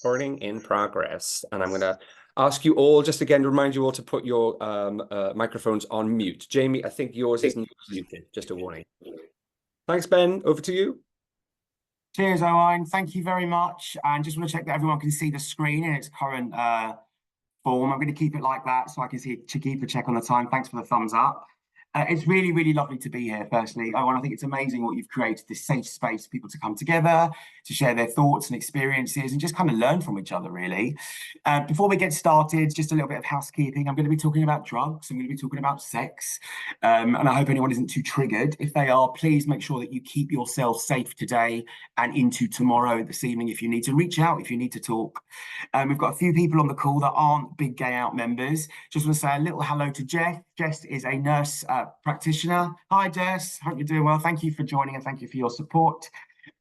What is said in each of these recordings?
Recording in progress, and I'm going to ask you all, just again, to remind you all to put your microphones on mute. Jamie, I think yours is not muted, just a warning. Thanks, Ben. Over to you. Cheers, Owen. Thank you very much. And just want to check that everyone can see the screen in its current form. I'm going to keep it like that so I can see to keep a check on the time. Thanks for the thumbs up. It's really, really lovely to be here, firstly. Owen, I think it's amazing what you've created, this safe space for people to come together, to share their thoughts and experiences and just kind of learn from each other, really. Before we get started, just a little bit of housekeeping. I'm going to be talking about drugs. I'm going to be talking about sex. And I hope anyone isn't too triggered. If they are, please make sure that you keep yourself safe today and into tomorrow, this evening, if you need to reach out, if you need to talk. We've got a few people on the call that aren't Big Gay Out members. Just want to say a little hello to Jess. Jess is a nurse practitioner. Hi, Jess. Hope you're doing well. Thank you for joining and thank you for your support.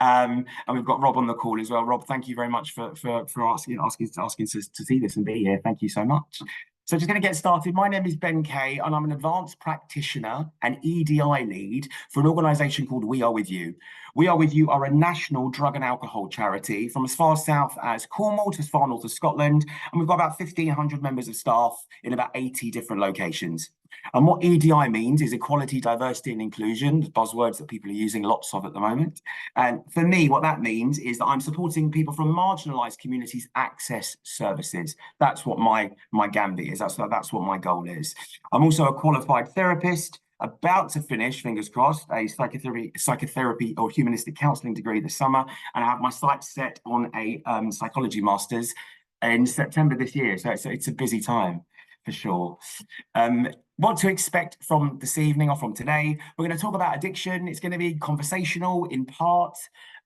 And we've got Rob on the call as well. Rob, thank you very much for asking to see this and be here. Thank you so much. So just going to get started. My name is Ben Kay, and I'm an advanced practitioner and EDI lead for an organisation called We Are With You. We Are With You are a national drug and alcohol charity from as far south as Cornwall to as far north as Scotland. And we've got about 1,500 members of staff in about 80 different locations. And what EDI means is equality, diversity and inclusion, the buzzwords that people are using lots of at the moment. And for me, what that means is that I'm supporting people from marginalised communities access services. That's what my gambit is. That's what my goal is. I'm also a qualified therapist, about to finish, fingers crossed, a psychotherapy or humanistic counselling degree this summer. And I have my sights set on a psychology master's in September this year. So it's a busy time for sure. What to expect from this evening or from today? We're going to talk about addiction. It's going to be conversational in part.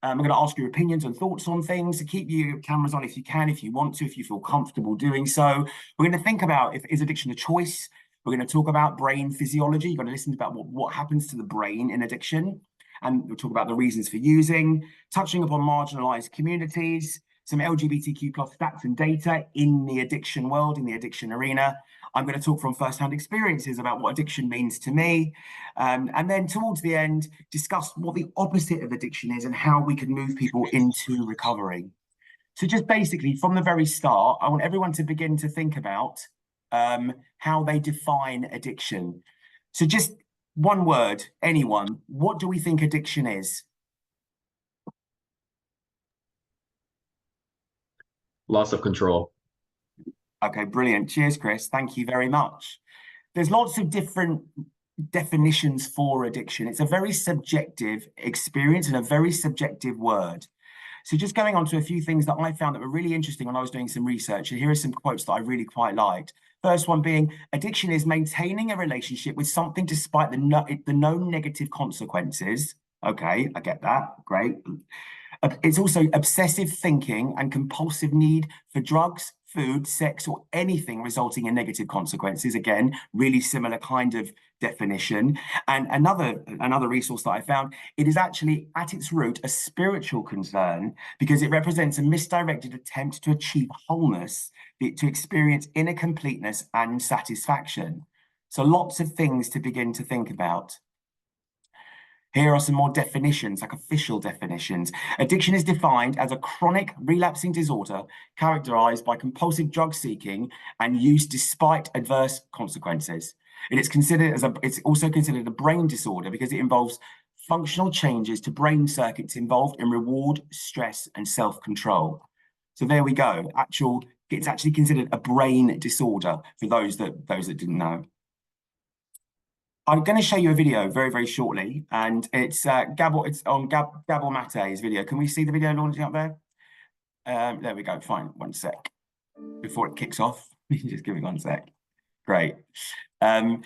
We're going to ask your opinions and thoughts on things. To keep your cameras on if you can, if you want to, if you feel comfortable doing so. We're going to think about is addiction a choice? We're going to talk about brain physiology. You've got to listen about what happens to the brain in addiction. And we'll talk about the reasons for using, touching upon marginalised communities, some LGBTQ plus stats and data in the addiction world, in the addiction arena. I'm going to talk from first-hand experiences about what addiction means to me. And then towards the end, discuss what the opposite of addiction is and how we can move people into recovery. So just basically from the very start, I want everyone to begin to think about how they define addiction. So just one word, anyone, what do we think addiction is? Loss of control. Okay, brilliant. Cheers, Chris. Thank you very much. There's lots of different definitions for addiction. It's a very subjective experience and a very subjective word. So just going on to a few things that I found that were really interesting when I was doing some research, and here are some quotes that I really quite liked. First one being, addiction is maintaining a relationship with something despite the known negative consequences. Okay, I get that. Great. It's also obsessive thinking and compulsive need for drugs, food, sex, or anything resulting in negative consequences. Again, really similar kind of definition. And another resource that I found, it is actually at its root a spiritual concern because it represents a misdirected attempt to achieve wholeness, to experience inner completeness and satisfaction. So lots of things to begin to think about. Here are some more definitions, like official definitions. Addiction is defined as a chronic relapsing disorder characterized by compulsive drug seeking and use despite adverse consequences. And it's also considered a brain disorder because it involves functional changes to brain circuits involved in reward, stress, and self-control. So there we go. It's actually considered a brain disorder for those that didn't know. I'm going to show you a video very, very shortly, and it's on Gabor Mate's video. Can we see the video launching up there? There we go. Fine. One sec. Before it kicks off, just give me 1 sec. Great. Gabor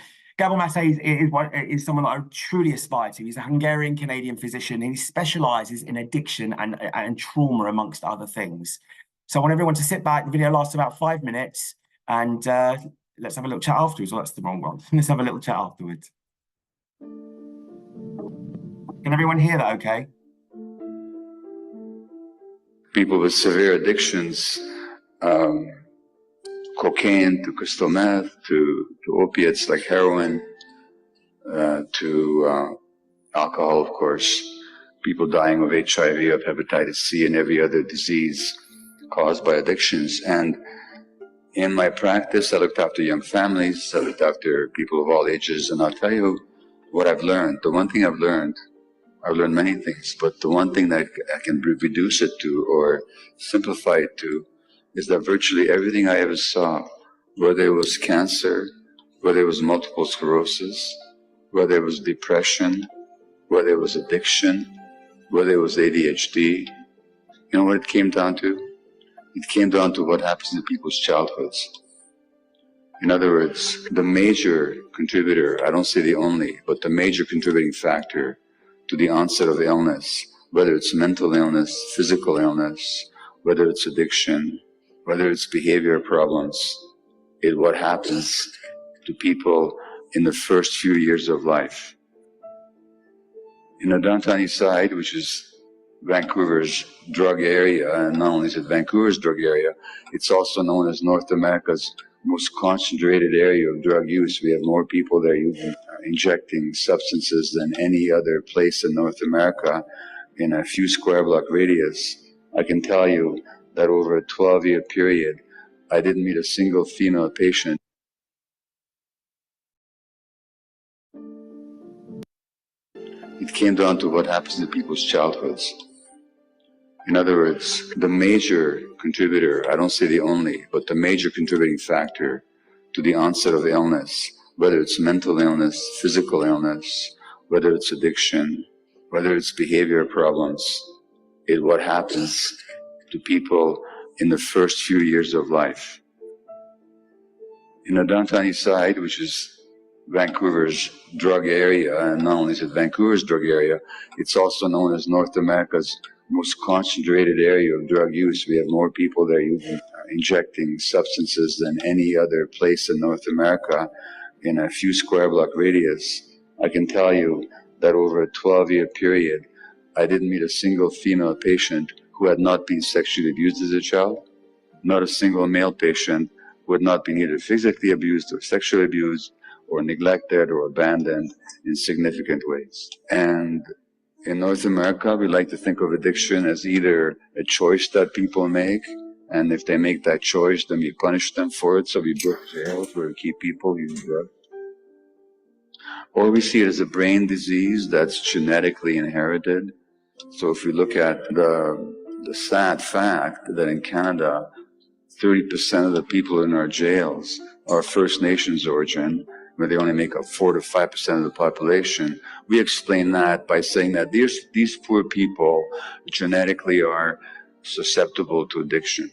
Mate is someone that I truly aspire to. He's a Hungarian-Canadian physician, and he specialises in addiction and trauma, amongst other things. So I want everyone to sit back. The video lasts about 5 minutes, and let's have a little chat afterwards. Well, that's the wrong one. Let's have a little chat afterwards. Can everyone hear that okay? People with severe addictions, cocaine to crystal meth, to opiates like heroin, to alcohol, of course, people dying of HIV, of hepatitis C, and every other disease caused by addictions. And in my practice, I looked after young families, I looked after people of all ages, and I'll tell you what I've learned. The one thing I've learned many things, but the one thing that I can reduce it to or simplify it to is that virtually everything I ever saw, whether it was cancer, whether it was multiple sclerosis, whether it was depression, whether it was addiction, whether it was ADHD, you know what it came down to? It came down to what happens in people's childhoods. In other words, the major contributor, I don't say the only, but the major contributing factor to the onset of illness, whether it's mental illness, physical illness, whether it's addiction, whether it's behavior problems, is what happens to people in the first few years of life. In the downtown east side, which is Vancouver's drug area, and not only is it Vancouver's drug area, it's also known as North America's most concentrated area of drug use. We have more people there injecting substances than any other place in North America in a few square block radius. I can tell you that over a 12-year period, I didn't meet a single female patient. It came down to what happens in people's childhoods. In other words, the major contributor, I don't say the only, but the major contributing factor to the onset of illness, whether it's mental illness, physical illness, whether it's addiction, whether it's behavior problems, is what happens to people in the first few years of life. In the downtown east side, which is Vancouver's drug area, and not only is it Vancouver's drug area, it's also known as North America's most concentrated area of drug use. We have more people there injecting substances than any other place in North America in a few square block radius. I can tell you that over a 12-year period, I didn't meet a single female patient who had not been sexually abused as a child, not a single male patient who had not been either physically abused or sexually abused or neglected or abandoned in significant ways. And in North America, we like to think of addiction as either a choice that people make, and if they make that choice, then we punish them for it, so we build jails where we keep people using drugs. Or we see it as a brain disease that's genetically inherited. So if we look at the sad fact that in Canada, 30% of the people in our jails are First Nations origin, where they only make up 4 to 5% of the population. We explain that by saying that these poor people genetically are susceptible to addiction.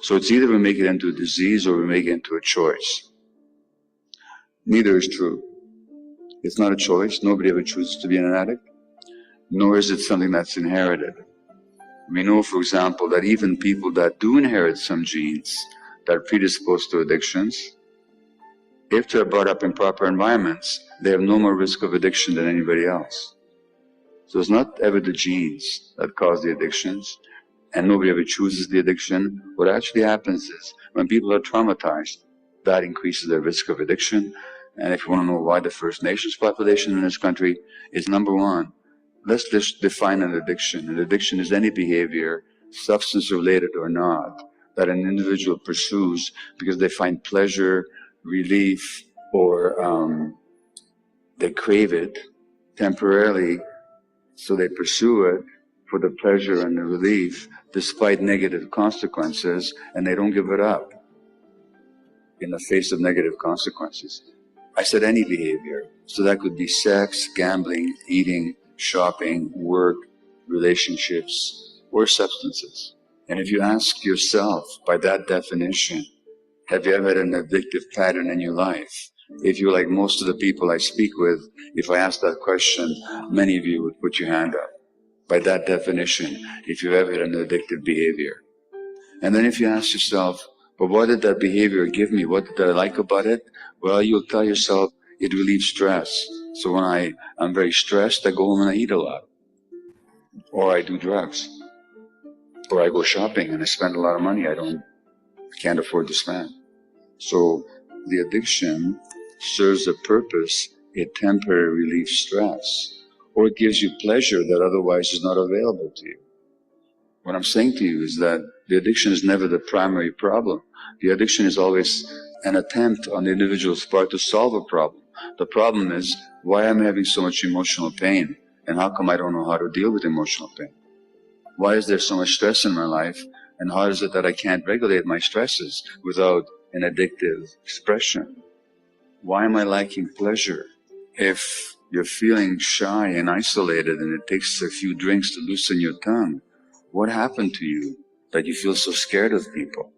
So it's either we make it into a disease or we make it into a choice. Neither is true. It's not a choice. Nobody ever chooses to be an addict, nor is it something that's inherited. We know, for example, that even people that do inherit some genes that are predisposed to addictions, if they're brought up in proper environments, they have no more risk of addiction than anybody else. So it's not ever the genes that cause the addictions, and nobody ever chooses the addiction. What actually happens is when people are traumatized, that increases their risk of addiction. And if you want to know why the First Nations population in this country is number one, let's just define an addiction. An addiction is any behavior, substance related or not, that an individual pursues because they find pleasure, relief, or they crave it temporarily, so they pursue it for the pleasure and the relief despite negative consequences, and they don't give it up in the face of negative consequences. I said any behavior, so that could be sex, gambling, eating, shopping, work, relationships, or substances. And if you ask yourself, by that definition, have you ever had an addictive pattern in your life? If you're like most of the people I speak with, if I ask that question, many of you would put your hand up. By that definition, if you've ever had an addictive behavior. And then if you ask yourself, but what did that behavior give me? What did I like about it? Well, you'll tell yourself it relieves stress. So when I'm very stressed, I go home and I eat a lot. Or I do drugs. Or I go shopping and I spend a lot of money I can't afford to spend. So the addiction serves a purpose. It temporarily relieves stress. or it gives you pleasure that otherwise is not available to you. What I'm saying to you is that the addiction is never the primary problem. The addiction is always an attempt on the individual's part to solve a problem. The problem is, why am I having so much emotional pain? And how come I don't know how to deal with emotional pain? Why is there so much stress in my life? And how is it that I can't regulate my stresses without an addictive expression? Why am I lacking pleasure? If you're feeling shy and isolated and it takes a few drinks to loosen your tongue, what happened to you that you feel so scared of people?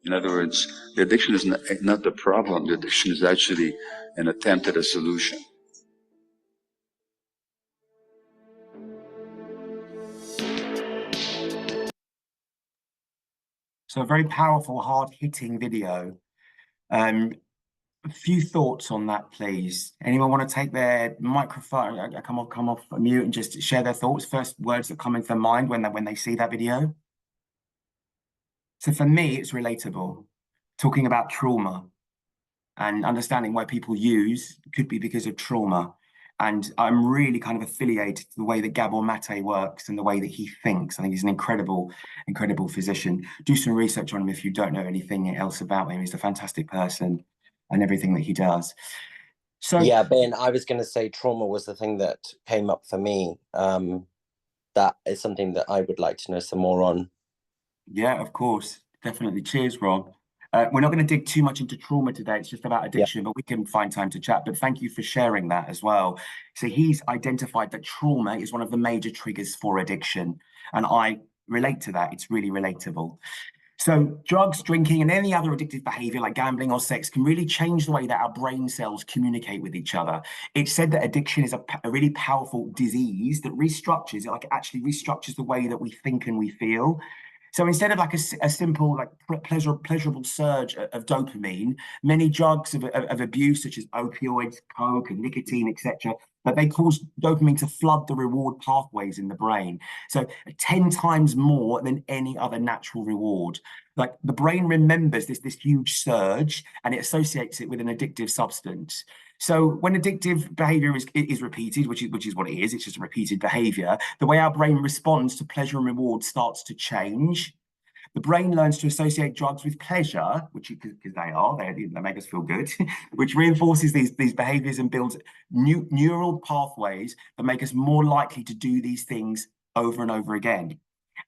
In other words, the addiction is not the problem. The addiction is actually an attempt at a solution. So a very powerful, hard-hitting video. A few thoughts on that, please. Anyone want to take their microphone, come off mute and just share their thoughts, first words that come into their mind when they see that video? So for me, it's relatable. Talking about trauma and understanding why people use could be because of trauma. And I'm really kind of affiliated to the way that Gabor Mate works and the way that he thinks. I think he's an incredible physician. Do some research on him if you don't know anything else about him. He's a fantastic person and everything that he does. So yeah, Ben, I was going to say trauma was the thing that came up for me. That is something that I would like to know some more on. Yeah, of course. Definitely. Cheers, Rob. We're not going to dig too much into trauma today. It's just about addiction, but we can find time to chat. But thank you for sharing that as well. So he's identified that trauma is one of the major triggers for addiction. And I relate to that. It's really relatable. So drugs, drinking, and any other addictive behavior like gambling or sex can really change the way that our brain cells communicate with each other. It's said that addiction is a really powerful disease that restructures, it actually restructures the way that we think and we feel. So instead of like a simple like pleasurable surge of dopamine, many drugs of abuse such as opioids, coke, and nicotine, etc., that they cause dopamine to flood the reward pathways in the brain. So 10 times more than any other natural reward. Like the brain remembers this huge surge and it associates it with an addictive substance. So when addictive behavior is repeated, which is what it is, it's just a repeated behavior, the way our brain responds to pleasure and reward starts to change. The brain learns to associate drugs with pleasure, which because they make us feel good, which reinforces these behaviors and builds neural pathways that make us more likely to do these things over and over again.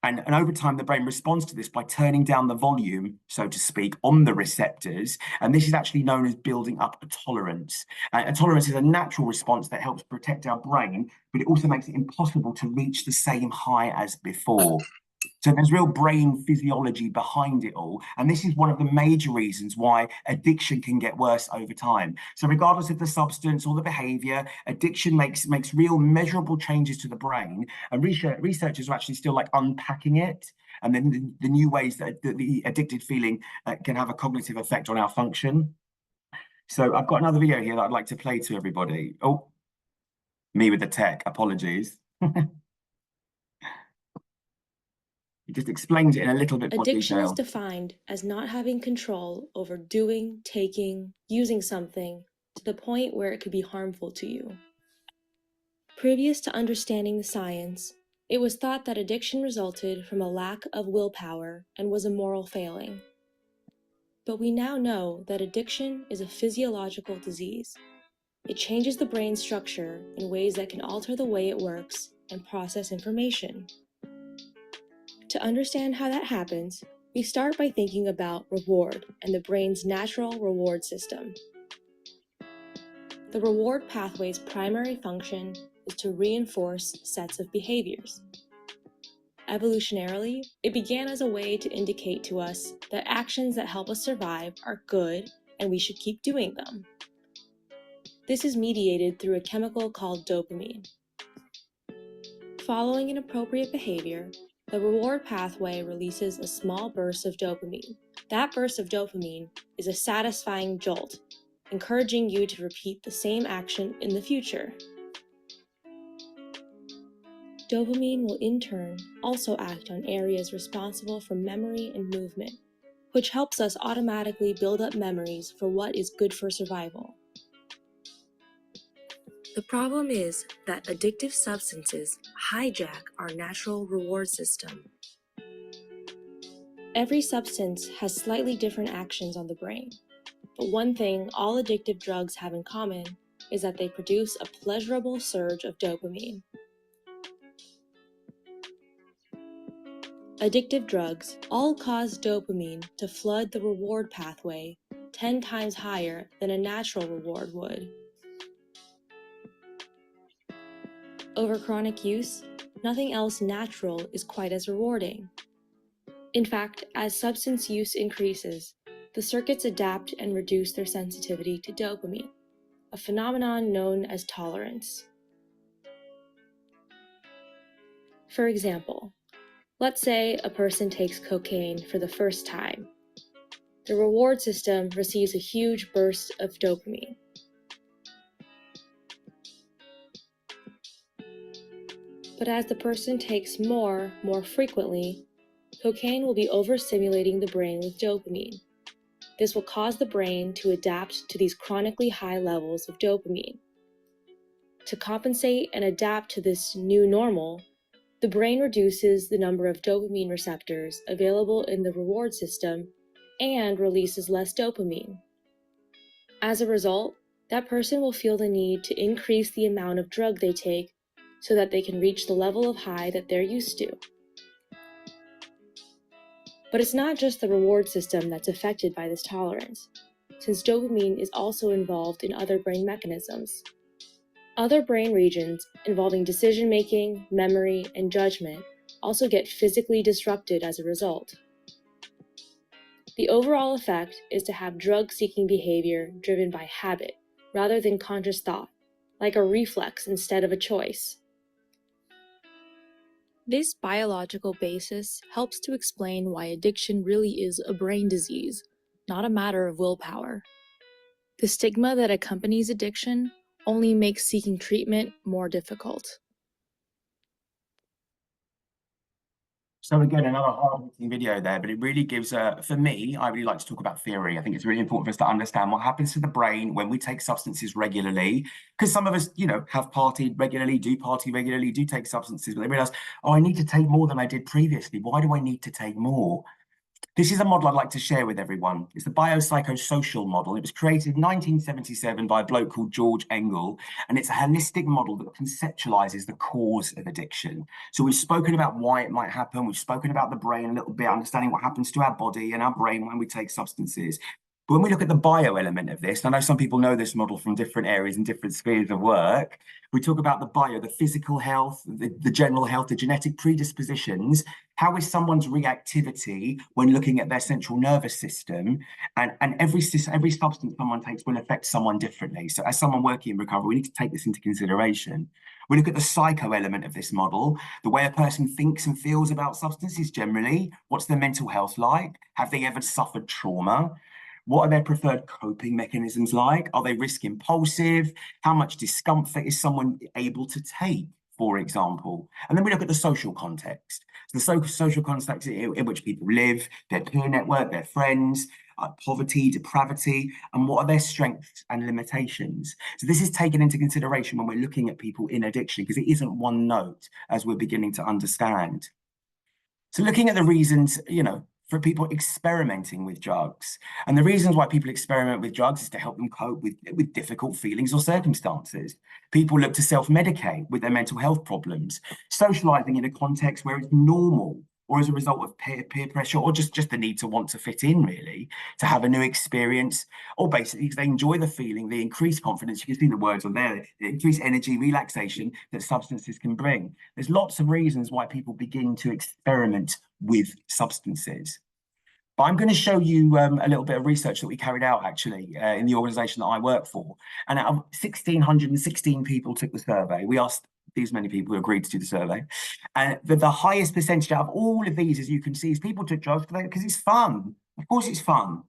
And over time, the brain responds to this by turning down the volume, so to speak, on the receptors. And this is actually known as building up a tolerance. A tolerance is a natural response that helps protect our brain, but it also makes it impossible to reach the same high as before. So there's real brain physiology behind it all. And this is one of the major reasons why addiction can get worse over time. So regardless of the substance or the behavior, addiction makes real measurable changes to the brain. And researchers are actually still like unpacking it. And then the new ways that the addicted feeling can have a cognitive effect on our function. So I've got another video here that I'd like to play to everybody. Oh, me with the tech, apologies. It just explains it in a little bit more Addiction detail. is defined as not having control over doing, taking, using something to the point where it could be harmful to you. Previous to understanding the science, it was thought that addiction resulted from a lack of willpower and was a moral failing. But we now know that addiction is a physiological disease. It changes the brain structure in ways that can alter the way it works and process information. To understand how that happens, we start by thinking about reward and the brain's natural reward system. The reward pathway's primary function is to reinforce sets of behaviors. Evolutionarily, it began as a way to indicate to us that actions that help us survive are good and we should keep doing them. This is mediated through a chemical called dopamine. Following an appropriate behavior, the reward pathway releases a small burst of dopamine. That burst of dopamine is a satisfying jolt, encouraging you to repeat the same action in the future. Dopamine will in turn also act on areas responsible for memory and movement, which helps us automatically build up memories for what is good for survival. The problem is that addictive substances hijack our natural reward system. Every substance has slightly different actions on the brain, but one thing all addictive drugs have in common is that they produce a pleasurable surge of dopamine. Addictive drugs all cause dopamine to flood the reward pathway 10 times higher than a natural reward would. Over chronic use, nothing else natural is quite as rewarding. In fact, as substance use increases, the circuits adapt and reduce their sensitivity to dopamine, a phenomenon known as tolerance. For example, let's say a person takes cocaine for the first time. The reward system receives a huge burst of dopamine. But as the person takes more frequently, cocaine will be overstimulating the brain with dopamine. This will cause the brain to adapt to these chronically high levels of dopamine. To compensate and adapt to this new normal, the brain reduces the number of dopamine receptors available in the reward system and releases less dopamine. As a result, that person will feel the need to increase the amount of drug they take so that they can reach the level of high that they're used to. But it's not just the reward system that's affected by this tolerance, since dopamine is also involved in other brain mechanisms. Other brain regions involving decision-making, memory, and judgment also get physically disrupted as a result. The overall effect is to have drug-seeking behavior driven by habit rather than conscious thought, like a reflex instead of a choice. This biological basis helps to explain why addiction really is a brain disease, not a matter of willpower. The stigma that accompanies addiction only makes seeking treatment more difficult. So again, another hard-hitting video there, but it really gives for me, I really like to talk about theory. I think it's really important for us to understand what happens to the brain when we take substances regularly. Because some of us, have partied regularly, do party regularly, do take substances, but they realize, oh, I need to take more than I did previously. Why do I need to take more? This is a model I'd like to share with everyone. It's the biopsychosocial model. It was created in 1977 by a bloke called George Engel, and it's a holistic model that conceptualizes the cause of addiction. So we've spoken about why it might happen. We've spoken about the brain a little bit, understanding what happens to our body and our brain when we take substances. But when we look at the bio element of this, I know some people know this model from different areas and different spheres of work. We talk about the bio, the physical health, the general health, the genetic predispositions. How is someone's reactivity when looking at their central nervous system? And every substance someone takes will affect someone differently. So as someone working in recovery, we need to take this into consideration. We look at the psycho element of this model, the way a person thinks and feels about substances generally. What's their mental health like? Have they ever suffered trauma? What are their preferred coping mechanisms like? Are they risk impulsive? How much discomfort is someone able to take, for example? And then we look at the social context. So the social context in which people live, their peer network, their friends, poverty, depravity, and what are their strengths and limitations. So this is taken into consideration when we're looking at people in addiction, because it isn't one note, as we're beginning to understand. So looking at the reasons, for people experimenting with drugs. And the reasons why people experiment with drugs is to help them cope with difficult feelings or circumstances. People look to self-medicate with their mental health problems, socializing in a context where it's normal, or as a result of peer pressure, or just the need to want to fit in, really, to have a new experience, or basically because they enjoy the feeling, the increased confidence, you can see the words on there, the increased energy, relaxation that substances can bring. There's lots of reasons why people begin to experiment with substances. But I'm going to show you a little bit of research that we carried out, actually, in the organisation that I work for. And out of 1,616 people took the survey, we asked these many people who agreed to do the survey. And the highest percentage out of all of these, as you can see, is people took drugs because it's fun. Of course it's fun.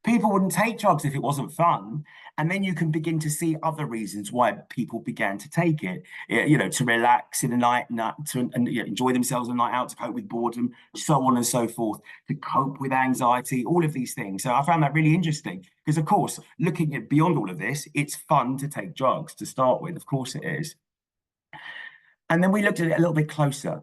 People wouldn't take drugs if it wasn't fun. And then you can begin to see other reasons why people began to take it, you know, to relax in the night, to enjoy themselves a night out, to cope with boredom, so on and so forth, to cope with anxiety, all of these things. So I found that really interesting because, of course, looking at beyond all of this, it's fun to take drugs to start with. Of course it is. And then we looked at it a little bit closer.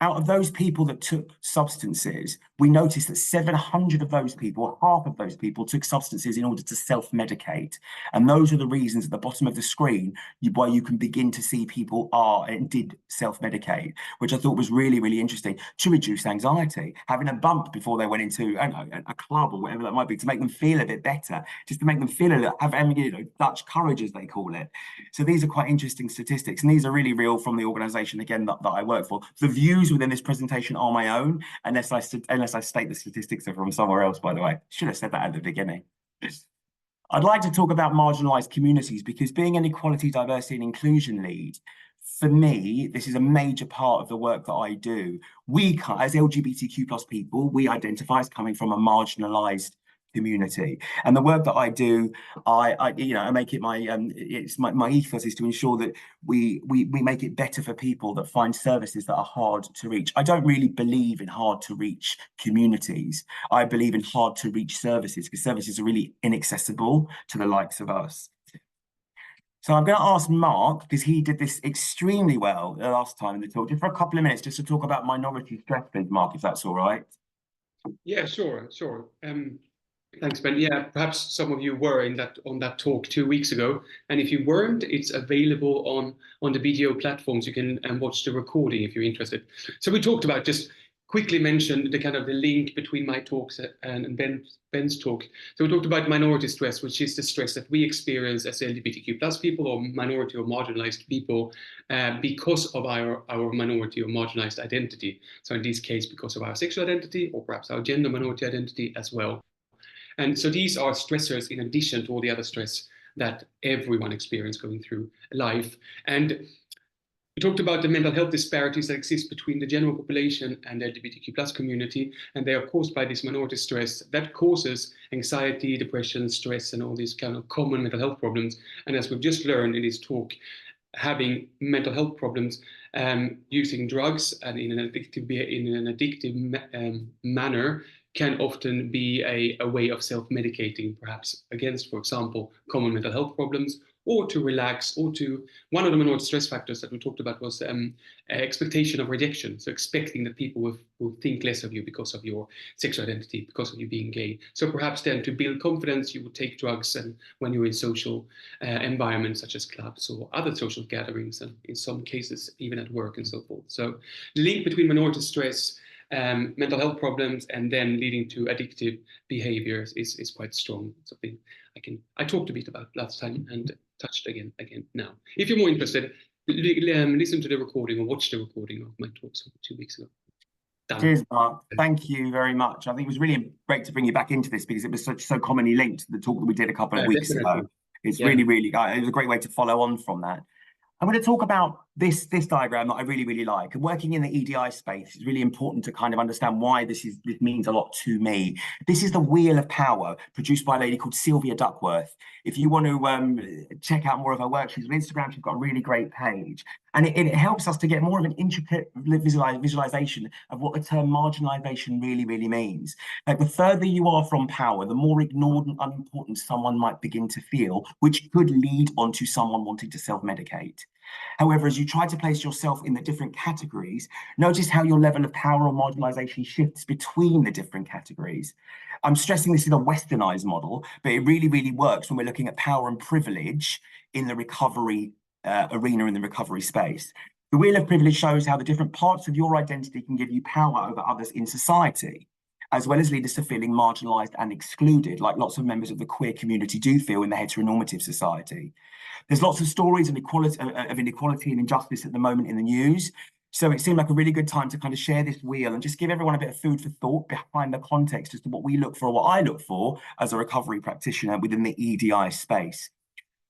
Out of those people that took substances, we noticed that 700 of those people, half of those people, took substances in order to self-medicate. And those are the reasons at the bottom of the screen why you can begin to see people are and did self-medicate, which I thought was really, really interesting, to reduce anxiety, having a bump before they went into a club or whatever that might be, to make them feel a bit better, just to make them feel a little, have, you know, Dutch courage, as they call it. So these are quite interesting statistics, and these are really real from the organisation, again, that I work for. The views within this presentation are my own, unless I state the statistics are from somewhere else, by the way. Should have said that at the beginning. I'd like to talk about marginalised communities, because being an equality, diversity and inclusion lead, for me, this is a major part of the work that I do. We, as LGBTQ+ people, we identify as coming from a marginalised community, and the work that I do, I you know, I make it my it's my ethos is to ensure that we make it better for people that find services that are hard to reach. I don't really believe in hard to reach communities. I believe in hard to reach services, because services are really inaccessible to the likes of us. So I'm going to ask Mark, because he did this extremely well the last time in the talk, just for a couple of minutes, just to talk about minority stress, Mark, if that's all right. Yeah, sure. Thanks, Ben. Yeah, perhaps some of you were on that talk 2 weeks ago, and if you weren't, it's available on the BDO platforms. You can watch the recording if you're interested. So we talked about, just quickly mention the kind of the link between my talks and Ben's talk. So we talked about minority stress, which is the stress that we experience as LGBTQ+ people, or minority or marginalized people, because of our minority or marginalized identity. So in this case, because of our sexual identity, or perhaps our gender minority identity as well. And so these are stressors in addition to all the other stress that everyone experiences going through life. And we talked about the mental health disparities that exist between the general population and the LGBTQ+ community, and they are caused by this minority stress that causes anxiety, depression, stress, and all these kind of common mental health problems. And as we've just learned in this talk, having mental health problems, using drugs and in an addictive manner can often be a way of self-medicating, perhaps against, for example, common mental health problems, or to relax, or to, one of the minority stress factors that we talked about was expectation of rejection. So expecting that people will think less of you because of your sexual identity, because of you being gay. So perhaps then, to build confidence, you would take drugs, and when you're in social environments such as clubs or other social gatherings, and in some cases even at work and so forth. So the link between minority stress, mental health problems, and then leading to addictive behaviors is quite strong. Something I talked a bit about last time and touched again now. If you're more interested, listen to the recording or watch the recording of my talks 2 weeks ago. Done. Cheers, Mark. Thank you very much. I think it was really great to bring you back into this, because it was so commonly linked to the talk that we did a couple of weeks ago. It's really, it was a great way to follow on from that. I'm going to talk about this diagram that I really, really like. And working in the EDI space, it's really important to kind of understand why this means a lot to me. This is the Wheel of Power, produced by a lady called Sylvia Duckworth. If you want to check out more of her work, she's on Instagram. She's got a really great page. And it helps us to get more of an intricate visualization of what the term marginalization really, really means. Like, the further you are from power, the more ignored and unimportant someone might begin to feel, which could lead on to someone wanting to self-medicate. However, as you try to place yourself in the different categories, notice how your level of power or marginalization shifts between the different categories. I'm stressing this is a westernized model, but it really, really works when we're looking at power and privilege in the recovery arena, in the recovery space. The Wheel of Privilege shows how the different parts of your identity can give you power over others in society, as well as lead us to feeling marginalized and excluded, like lots of members of the queer community do feel in the heteronormative society. There's lots of stories of inequality and injustice at the moment in the news. So it seemed like a really good time to kind of share this wheel and just give everyone a bit of food for thought behind the context as to what we look for, or what I look for as a recovery practitioner within the EDI space.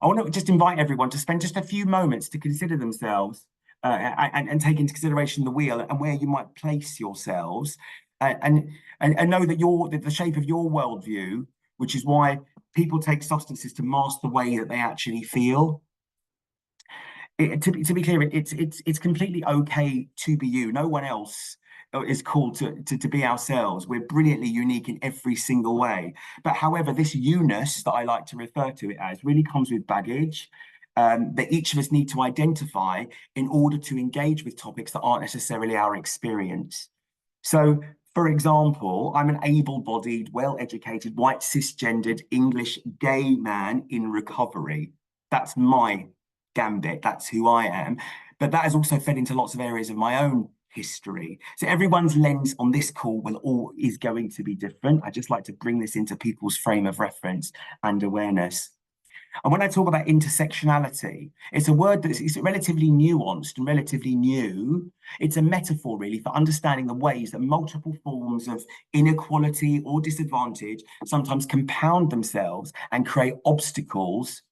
I want to just invite everyone to spend just a few moments to consider themselves and take into consideration the wheel and where you might place yourselves, and know that the shape of your worldview which is why people take substances to mask the way that they actually feel. To be clear, it's completely okay to be you. No one else is called to be ourselves. We're brilliantly unique in every single way. But however, this you-ness that I like to refer to it as really comes with baggage that each of us need to identify in order to engage with topics that aren't necessarily our experience. So, for example, I'm an able-bodied, well-educated, white, cisgendered, English, gay man in recovery. That's my gambit. That's who I am. But that has also fed into lots of areas of my own history. So everyone's lens on this call is going to be different. I just like to bring this into people's frame of reference and awareness. And when I talk about intersectionality, it's a word that's relatively nuanced and relatively new. It's a metaphor, really, for understanding the ways that multiple forms of inequality or disadvantage sometimes compound themselves and create obstacles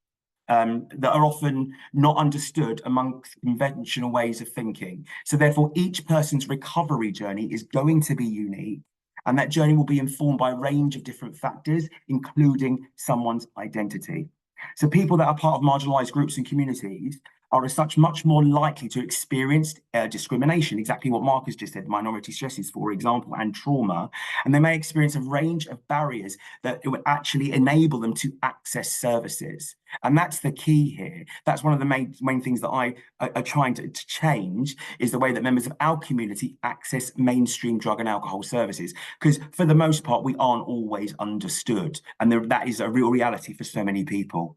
that are often not understood amongst conventional ways of thinking. So therefore, each person's recovery journey is going to be unique, and that journey will be informed by a range of different factors, including someone's identity. So people that are part of marginalized groups and communities are as such much more likely to experience discrimination, exactly what Mark has just said, minority stresses, for example, and trauma. And they may experience a range of barriers that it would actually enable them to access services. And that's the key here. That's one of the main things that I are trying to change, is the way that members of our community access mainstream drug and alcohol services. Because for the most part, we aren't always understood. And that is a real reality for so many people.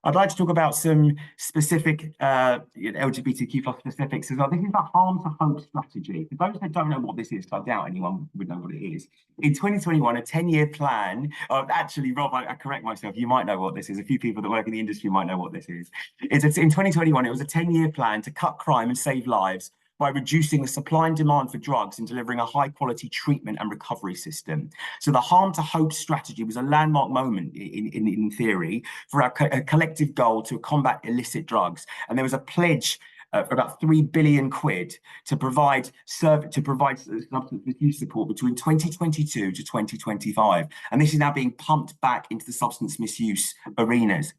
I'd like to talk about some specific LGBTQ plus specifics as well. This is the Harm to Hope strategy. For those that don't know what this is, I doubt anyone would know what it is. In 2021, a 10-year plan, actually, Rob, I correct myself, you might know what this is. A few people that work in the industry might know what this is. In 2021, it was a 10-year plan to cut crime and save lives by reducing the supply and demand for drugs and delivering a high-quality treatment and recovery system. So the Harm to Hope strategy was a landmark moment in theory for a collective goal to combat illicit drugs. And there was a pledge for about 3 billion quid to provide substance misuse support between 2022 to 2025. And this is now being pumped back into the substance misuse arenas.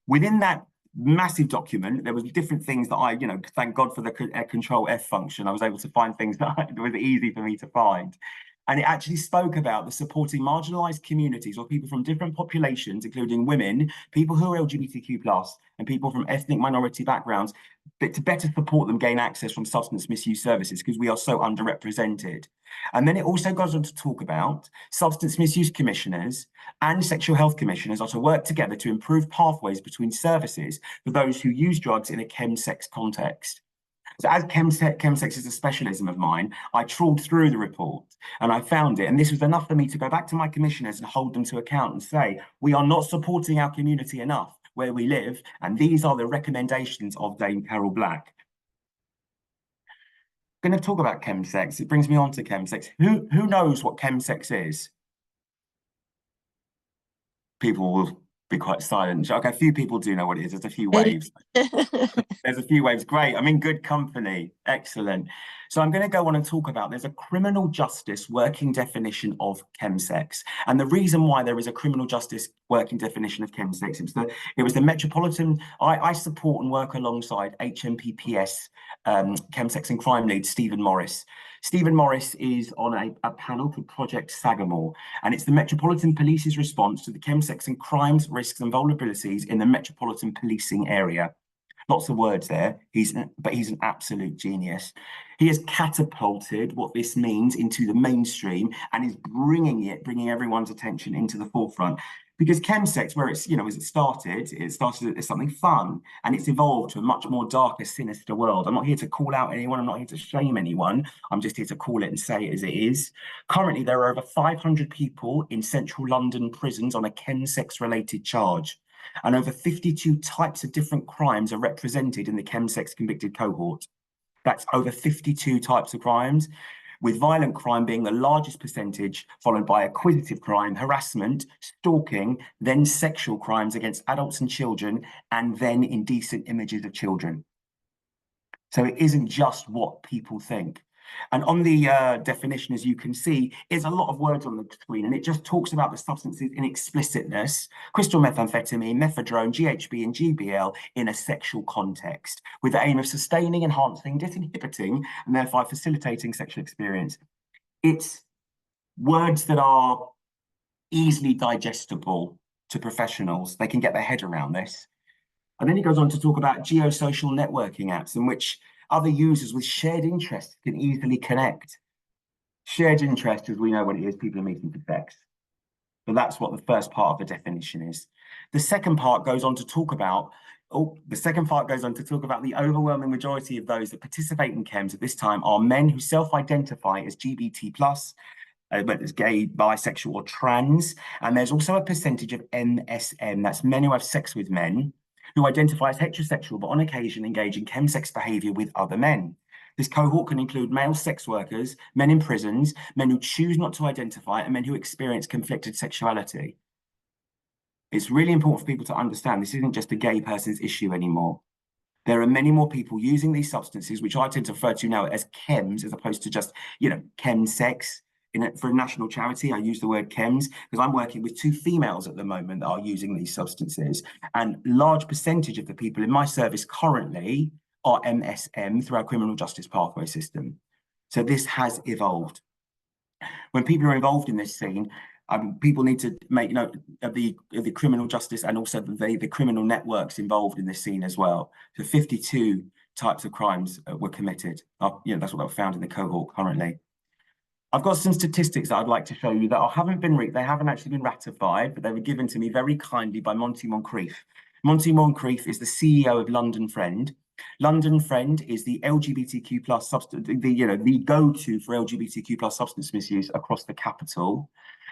Within that massive document, there was different things that thank God for the Control F function. I was able to find things that was easy for me to find. And it actually spoke about the supporting marginalized communities or people from different populations, including women, people who are LGBTQ+, and people from ethnic minority backgrounds, but to better support them gain access from substance misuse services because we are so underrepresented. And then it also goes on to talk about substance misuse commissioners and sexual health commissioners are to work together to improve pathways between services for those who use drugs in a chemsex context. So as chemsex is a specialism of mine, I trawled through the report and I found it. And this was enough for me to go back to my commissioners and hold them to account and say, we are not supporting our community enough where we live. And these are the recommendations of Dame Carol Black. I'm going to talk about chemsex. It brings me on to chemsex. Who knows what chemsex is? People will be quite silent. Okay, a few people do know what it is. There's a few waves. There's a few waves. Great. I'm in good company. Excellent. So I'm going to go on and talk about there's a criminal justice working definition of chemsex. And the reason why there is a criminal justice working definition of chemsex, it was the Metropolitan, I support and work alongside HMPPS chemsex and crime lead, Stephen Morris. Stephen Morris is on a panel called Project Sagamore, and it's the Metropolitan Police's response to the chemsex and crimes, risks and vulnerabilities in the Metropolitan policing area. Lots of words there, but he's an absolute genius. He has catapulted what this means into the mainstream and is bringing everyone's attention into the forefront. Because chemsex, where as it started as something fun, and it's evolved to a much more darker, sinister world. I'm not here to call out anyone, I'm not here to shame anyone, I'm just here to call it and say it as it is. Currently, there are over 500 people in central London prisons on a chemsex-related charge. And over 52 types of different crimes are represented in the chemsex convicted cohort. That's over 52 types of crimes, with violent crime being the largest percentage, followed by acquisitive crime, harassment, stalking, then sexual crimes against adults and children, and then indecent images of children. So it isn't just what people think. And on the definition, as you can see, is a lot of words on the screen, and it just talks about the substances in explicitness: crystal methamphetamine, methadone, GHB, and GBL in a sexual context, with the aim of sustaining, enhancing, disinhibiting, and therefore facilitating sexual experience. It's words that are easily digestible to professionals. They can get their head around this. And then he goes on to talk about geosocial networking apps in which other users with shared interests can easily connect. Shared interest, as we know what it is, people are meeting for sex. But that's what the first part of the definition is. The second part goes on to talk about the overwhelming majority of those that participate in chems at this time are men who self-identify as GBT+, but as gay, bisexual, or trans. And there's also a percentage of MSM, that's men who have sex with men, who identify as heterosexual, but on occasion engage in chemsex behavior with other men. This cohort can include male sex workers, men in prisons, men who choose not to identify, and men who experience conflicted sexuality. It's really important for people to understand this isn't just a gay person's issue anymore. There are many more people using these substances, which I tend to refer to now as chems, as opposed to just, chemsex. For a national charity, I use the word chems because I'm working with 2 females at the moment that are using these substances. And large percentage of the people in my service currently are MSM through our criminal justice pathway system. So this has evolved. When people are involved in this scene, people need to make note of the criminal justice and also the criminal networks involved in this scene as well. So 52 types of crimes were committed. That's what I've found in the cohort currently. I've got some statistics that I'd like to show you that they haven't actually been ratified, but they were given to me very kindly by Monty Moncrief. Monty Moncrief is the CEO of London Friend. London Friend is the LGBTQ plus the go-to for LGBTQ plus substance misuse across the capital.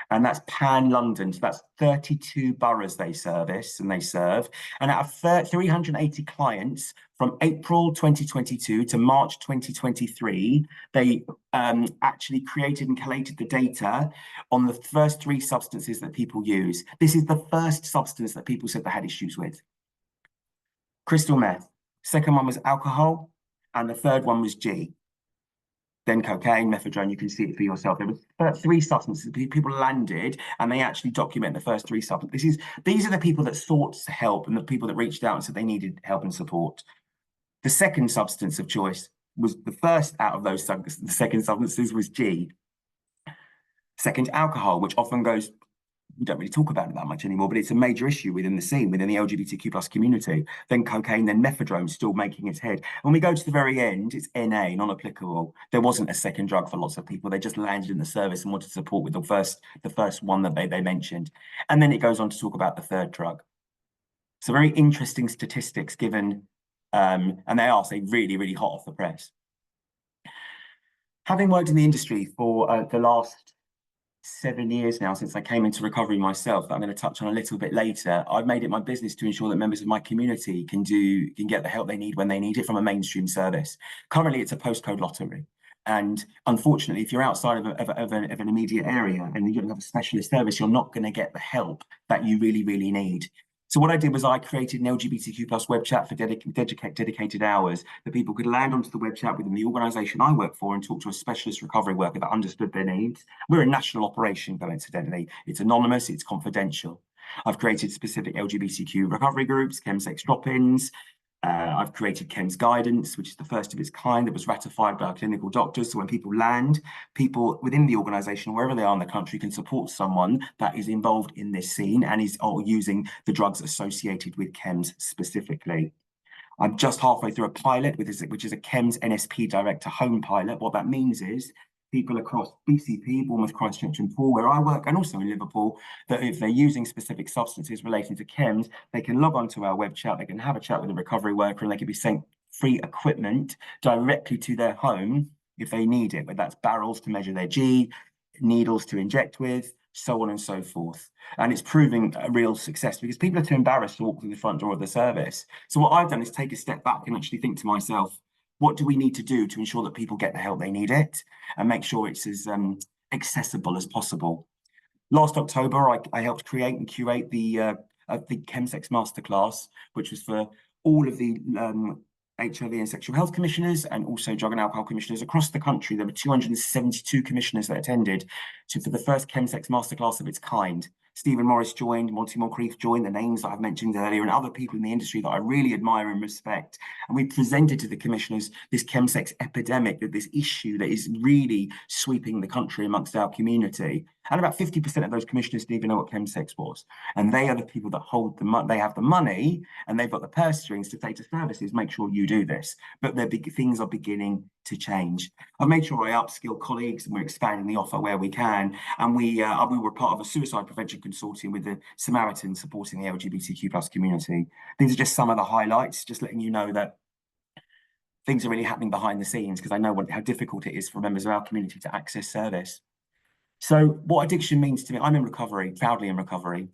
And that's pan-London. So that's 32 boroughs they service and they serve. And out of 380 clients from April 2022 to March 2023, they actually created and collated the data on the first 3 substances that people use. This is the first substance that people said they had issues with. Crystal meth. Second one was alcohol. And the third one was G. Then cocaine, methadone, you can see it for yourself. There were 3 substances people landed, and they actually document the first 3 substances. These are the people that sought help and the people that reached out and said they needed help and support. The second substance of choice was the first out of those. The second substances was G. Second, alcohol, which often goes, we don't really talk about it that much anymore, but it's a major issue within the scene, within the LGBTQ plus community. Then cocaine, then methadone, still making its head. When we go to the very end, it's NA, non-applicable. There wasn't a second drug for lots of people. They just landed in the service and wanted support with the first one that they mentioned. And then it goes on to talk about the third drug. So very interesting statistics given, and they are, say, really, really hot off the press. Having worked in the industry for the last 7 years now, since I came into recovery myself, that I'm going to touch on a little bit later, I've made it my business to ensure that members of my community can get the help they need when they need it from a mainstream service. Currently, it's a postcode lottery. And unfortunately, if you're outside of an immediate area and you don't have a specialist service, you're not going to get the help that you really, really need. So what I did was I created an LGBTQ plus web chat for dedicated hours that people could land onto the web chat within the organisation I work for and talk to a specialist recovery worker that understood their needs. We're a national operation, coincidentally. It's anonymous, it's confidential. I've created specific LGBTQ recovery groups, chemsex drop-ins. I've created Chems Guidance, which is the first of its kind that was ratified by our clinical doctors. So when people land, people within the organisation, wherever they are in the country, can support someone that is involved in this scene and is using the drugs associated with Chems specifically. I'm just halfway through a pilot, which is a Chems NSP Director Home pilot. What that means is people across BCP, Bournemouth, Christchurch and Poole, where I work, and also in Liverpool, that if they're using specific substances relating to chems, they can log on to our web chat, they can have a chat with a recovery worker, and they can be sent free equipment directly to their home if they need it, whether that's barrels to measure their G, needles to inject with, so on and so forth. And it's proving a real success because people are too embarrassed to walk through the front door of the service. So what I've done is take a step back and actually think to myself, what do we need to do to ensure that people get the help they need it and make sure it's as accessible as possible? Last October, I helped create and curate the Chemsex Masterclass, which was for all of the HIV and sexual health commissioners and also drug and alcohol commissioners across the country. There were 272 commissioners that attended for the first chemsex masterclass of its kind. Stephen Morris joined, Monty Moncrief joined, the names that I've mentioned earlier, and other people in the industry that I really admire and respect. And we presented to the commissioners this chemsex epidemic, this issue that is really sweeping the country amongst our community. And about 50% of those commissioners didn't even know what chemsex was. And they are the people that hold the money, they have the money, and they've got the purse strings to say to services, make sure you do this. But things are beginning to change. I've made sure I upskill colleagues, and we're expanding the offer where we can. And we were part of a suicide prevention consortium with the Samaritans supporting the LGBTQ+ community. These are just some of the highlights, just letting you know that things are really happening behind the scenes, because I know how difficult it is for members of our community to access service. So what addiction means to me, I'm in recovery, proudly in recovery.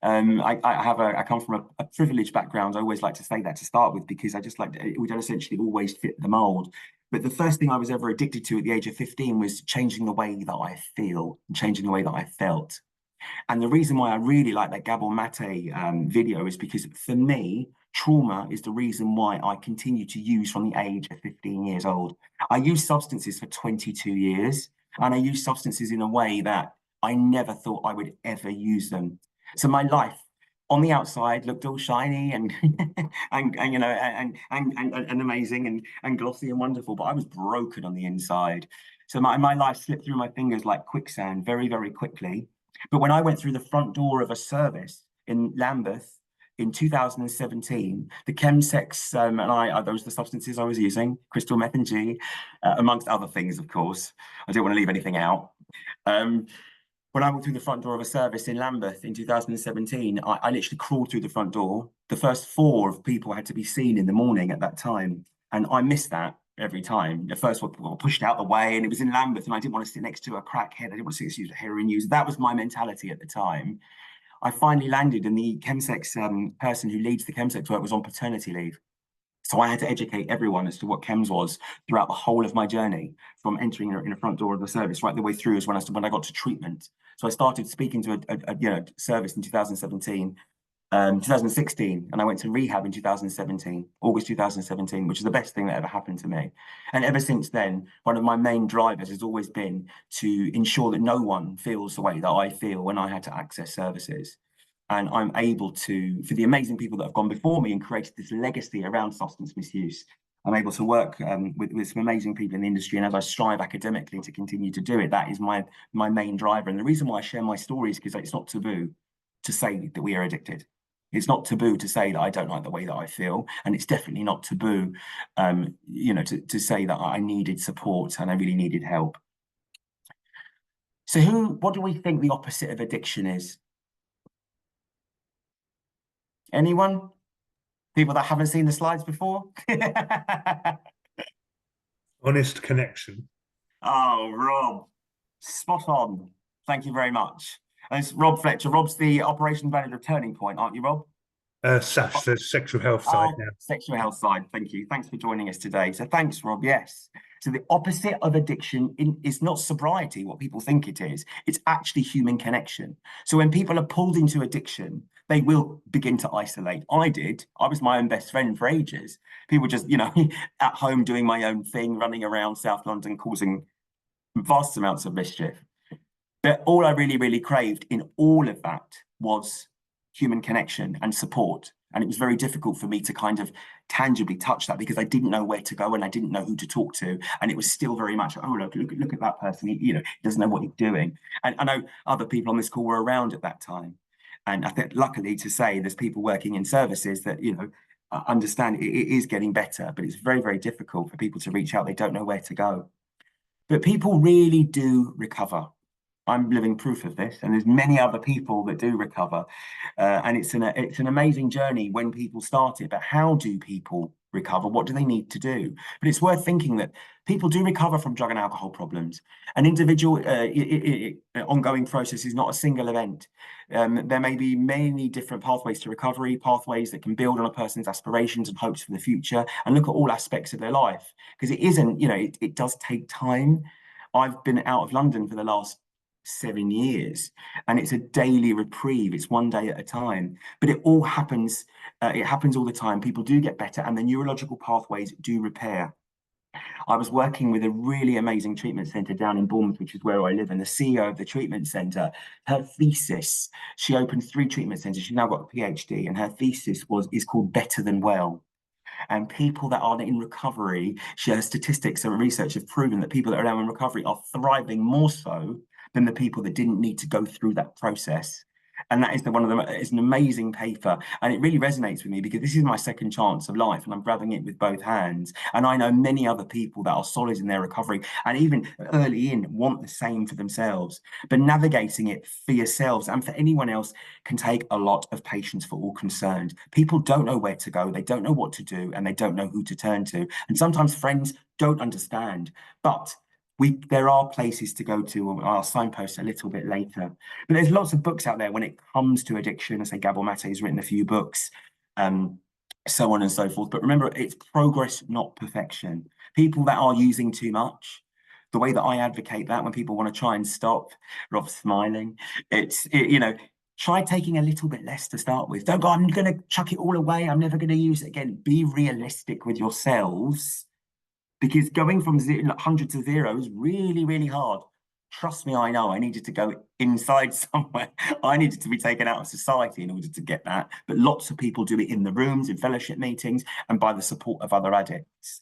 I come from a privileged background. I always like to say that to start with, because I just like, we don't essentially always fit the mold. But the first thing I was ever addicted to at the age of 15 was changing the way that I feel, changing the way that I felt. And the reason why I really like that Gabor Mate video is because for me, trauma is the reason why I continue to use from the age of 15 years old. I used substances for 22 years. And I use substances in a way that I never thought I would ever use them. So my life on the outside looked all shiny and and you know and amazing and glossy and wonderful, but I was broken on the inside. So my life slipped through my fingers like quicksand very, very quickly. But when I went through the front door of a service in Lambeth in 2017, the chemsex and those were the substances I was using, crystal meth and G, amongst other things, of course. I don't want to leave anything out. When I went through the front door of a service in Lambeth in 2017, I literally crawled through the front door. The first 4 of people had to be seen in the morning at that time. And I missed that every time. The first one pushed out the way, and it was in Lambeth, and I didn't want to sit next to a crackhead. I didn't want to sit next to a heroin user. That was my mentality at the time. I finally landed, and the chemsex person who leads the chemsex work was on paternity leave. So I had to educate everyone as to what chems was throughout the whole of my journey, from entering in the front door of the service right the way through as when I got to treatment. So I started speaking to a service in 2016, and I went to rehab in 2017, August 2017, which is the best thing that ever happened to me. And ever since then, one of my main drivers has always been to ensure that no one feels the way that I feel when I had to access services. And I'm able to, for the amazing people that have gone before me and created this legacy around substance misuse, I'm able to work with some amazing people in the industry. And as I strive academically to continue to do it, that is my main driver. And the reason why I share my stories is because it's not taboo to say that we are addicted. It's not taboo to say that I don't like the way that I feel. And it's definitely not taboo, to say that I needed support and I really needed help. So what do we think the opposite of addiction is? Anyone? People that haven't seen the slides before? Honest connection. Oh, Rob, spot on. Thank you very much. And it's Rob Fletcher. Rob's the operations manager of Turning Point, aren't you, Rob? SASH, the sexual health side now. Sexual health side. Thank you. Thanks for joining us today. So thanks, Rob. Yes. So the opposite of addiction is not sobriety, what people think it is. It's actually human connection. So when people are pulled into addiction, they will begin to isolate. I did. I was my own best friend for ages. People just, at home doing my own thing, running around South London, causing vast amounts of mischief. But all I really, really craved in all of that was human connection and support. And it was very difficult for me to kind of tangibly touch that because I didn't know where to go and I didn't know who to talk to. And it was still very much, oh, look at that person. He doesn't know what he's doing. And I know other people on this call were around at that time. And I think luckily to say there's people working in services that, understand it is getting better, but it's very, very difficult for people to reach out. They don't know where to go. But people really do recover. I'm living proof of this, and there's many other people that do recover, and it's an amazing journey when people start it. But how do people recover? What do they need to do? But it's worth thinking that people do recover from drug and alcohol problems. An individual ongoing process is not a single event. There may be many different pathways to recovery, pathways that can build on a person's aspirations and hopes for the future, and look at all aspects of their life, because it isn't, it does take time. I've been out of London for the last 7 years, and it's a daily reprieve. It's one day at a time, but it all happens. It happens all the time. People do get better, and the neurological pathways do repair. I was working with a really amazing treatment centre down in Bournemouth, which is where I live, and the CEO of the treatment centre, her thesis, she opened 3 treatment centres. She's now got a PhD, and her thesis is called Better Than Well. And people that are in recovery, her statistics and research have proven that people that are now in recovery are thriving more so than the people that didn't need to go through that process. And that is it's an amazing paper, and it really resonates with me because this is my second chance of life, and I'm grabbing it with both hands. And I know many other people that are solid in their recovery, and even early in want the same for themselves. But navigating it for yourselves and for anyone else can take a lot of patience for all concerned. People don't know where to go, they don't know what to do, and they don't know who to turn to. And sometimes friends don't understand, but there are places to go to. I'll signpost a little bit later. But there's lots of books out there when it comes to addiction. I say Gabor Mate has written a few books, so on and so forth. But remember, it's progress, not perfection. People that are using too much, the way that I advocate that when people want to try and stop, Rob's smiling, try taking a little bit less to start with. Don't go, I'm going to chuck it all away, I'm never going to use it again. Be realistic with yourselves. Because going from 100 to 0 is really, really hard. Trust me, I know. I needed to go inside somewhere. I needed to be taken out of society in order to get that. But lots of people do it in the rooms, in fellowship meetings, and by the support of other addicts.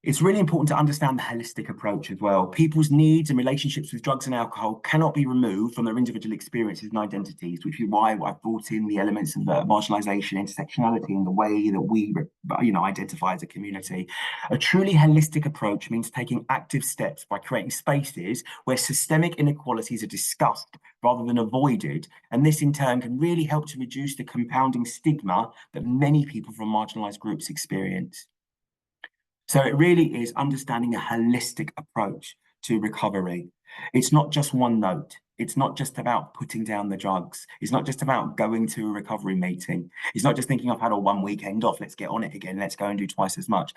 It's really important to understand the holistic approach as well. People's needs and relationships with drugs and alcohol cannot be removed from their individual experiences and identities, which is why I've brought in the elements of marginalisation, intersectionality, and the way that we, identify as a community. A truly holistic approach means taking active steps by creating spaces where systemic inequalities are discussed rather than avoided, and this in turn can really help to reduce the compounding stigma that many people from marginalised groups experience. So it really is understanding a holistic approach to recovery. It's not just one note. It's not just about putting down the drugs. It's not just about going to a recovery meeting. It's not just thinking I've had a 1 weekend off, let's get on it again, let's go and do twice as much.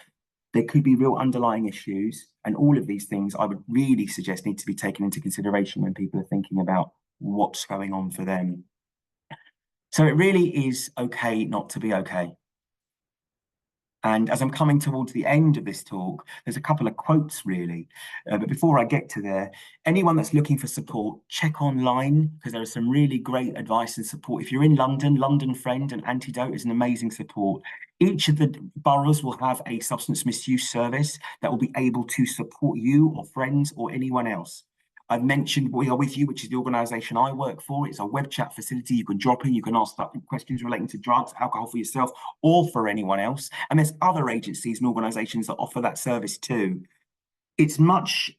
There could be real underlying issues, and all of these things I would really suggest need to be taken into consideration when people are thinking about what's going on for them. So it really is okay not to be okay. And as I'm coming towards the end of this talk, there's a couple of quotes really. But before I get to there, anyone that's looking for support, check online, because there is some really great advice and support. If you're in London, London Friend and Antidote is an amazing support. Each of the boroughs will have a substance misuse service that will be able to support you or friends or anyone else. I've mentioned We Are With You, which is the organisation I work for. It's a web chat facility. You can drop in, you can ask questions relating to drugs, alcohol for yourself or for anyone else. And there's other agencies and organisations that offer that service too. It's much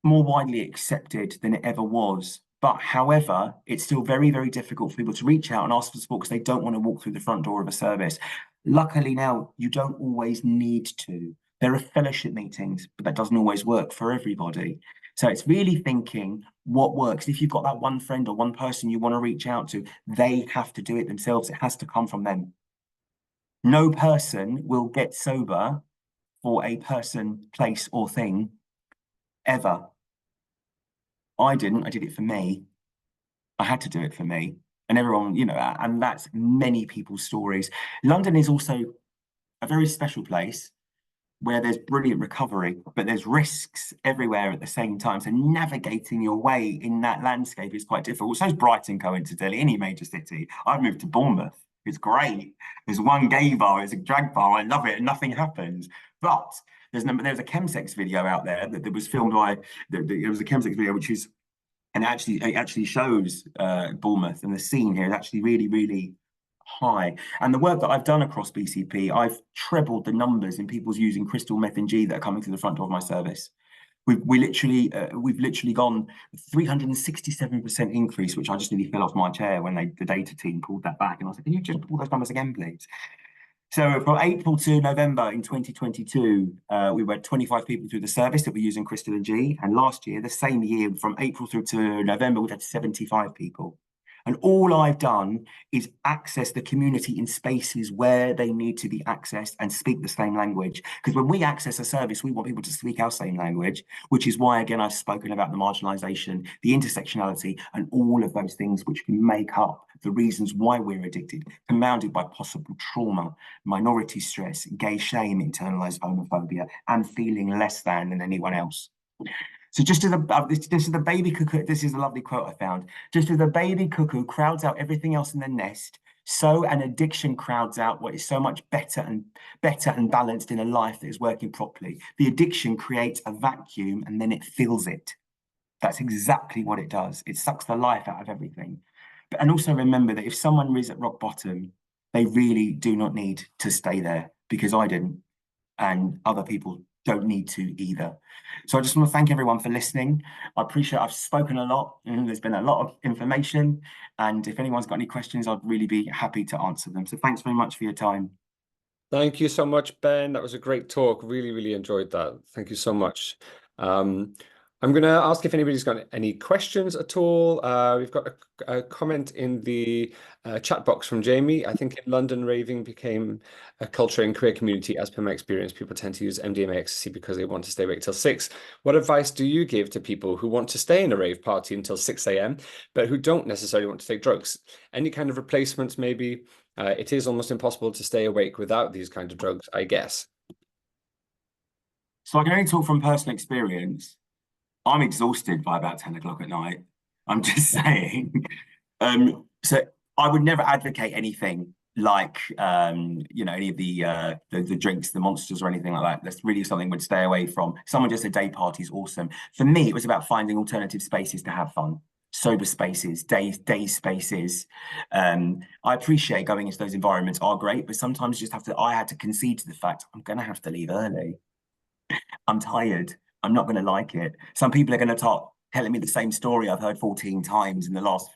more widely accepted than it ever was. But however, it's still very, very difficult for people to reach out and ask for support because they don't want to walk through the front door of a service. Luckily now, you don't always need to. There are fellowship meetings, but that doesn't always work for everybody. So it's really thinking what works. If you've got that one friend or one person you want to reach out to, they have to do it themselves. It has to come from them. No person will get sober for a person, place, or thing ever. I didn't. I did it for me. I had to do it for me. And everyone, and that's many people's stories. London is also a very special place where there's brilliant recovery, but there's risks everywhere at the same time. So navigating your way in that landscape is quite difficult. So is Brighton, coincidentally, any major city. I've moved to Bournemouth. It's great. There's one gay bar, it's a drag bar. I love it, and nothing happens. But there's a chemsex video out there that was filmed by. It was a chemsex video, which is, and it actually shows Bournemouth, and the scene here is actually really, really high. And the work that I've done across BCP, I've trebled the numbers in people's using crystal meth and G that are coming through the front door of my service. We've literally gone 367% increase, which I just nearly fell off my chair when the data team pulled that back. And I said, can you just pull those numbers again, please? So from April to November in 2022, we were 25 people through the service that were using crystal and G. And last year, the same year, from April through to November, we've had 75 people. And all I've done is access the community in spaces where they need to be accessed and speak the same language. Because when we access a service, we want people to speak our same language, which is why, again, I've spoken about the marginalisation, the intersectionality, and all of those things which can make up the reasons why we're addicted, compounded by possible trauma, minority stress, gay shame, internalised homophobia, and feeling less than anyone else. So just as this is the baby cuckoo, this is a lovely quote I found. Just as the baby cuckoo crowds out everything else in the nest, so an addiction crowds out what is so much better and balanced in a life that is working properly. The addiction creates a vacuum and then it fills it. That's exactly what it does. It sucks the life out of everything. And also remember that if someone is at rock bottom, they really do not need to stay there, because I didn't, and other people don't need to either. So I just want to thank everyone for listening. I appreciate I've spoken a lot and there's been a lot of information. And if anyone's got any questions, I'd really be happy to answer them. So thanks very much for your time. Thank you so much, Ben. That was a great talk. Really, really enjoyed that. Thank you so much. I'm going to ask if anybody's got any questions at all. We've got a comment in the chat box from Jamie. I think in London, raving became a culture and queer community. As per my experience, people tend to use MDMA ecstasy because they want to stay awake till 6. What advice do you give to people who want to stay in a rave party until 6 a.m, but who don't necessarily want to take drugs? Any kind of replacements, maybe? It is almost impossible to stay awake without these kind of drugs, I guess. So I can only talk from personal experience. I'm exhausted by about 10 o'clock at night. I'm just saying. So I would never advocate anything like, any of the drinks, the monsters or anything like that. That's really something we'd stay away from. Someone just said day parties, awesome. For me, it was about finding alternative spaces to have fun. Sober spaces, day spaces. I appreciate going into those environments are great, but sometimes you just I had to concede to the fact I'm going to have to leave early. I'm tired. I'm not going to like it. Some people are going to start telling me the same story I've heard 14 times in the last,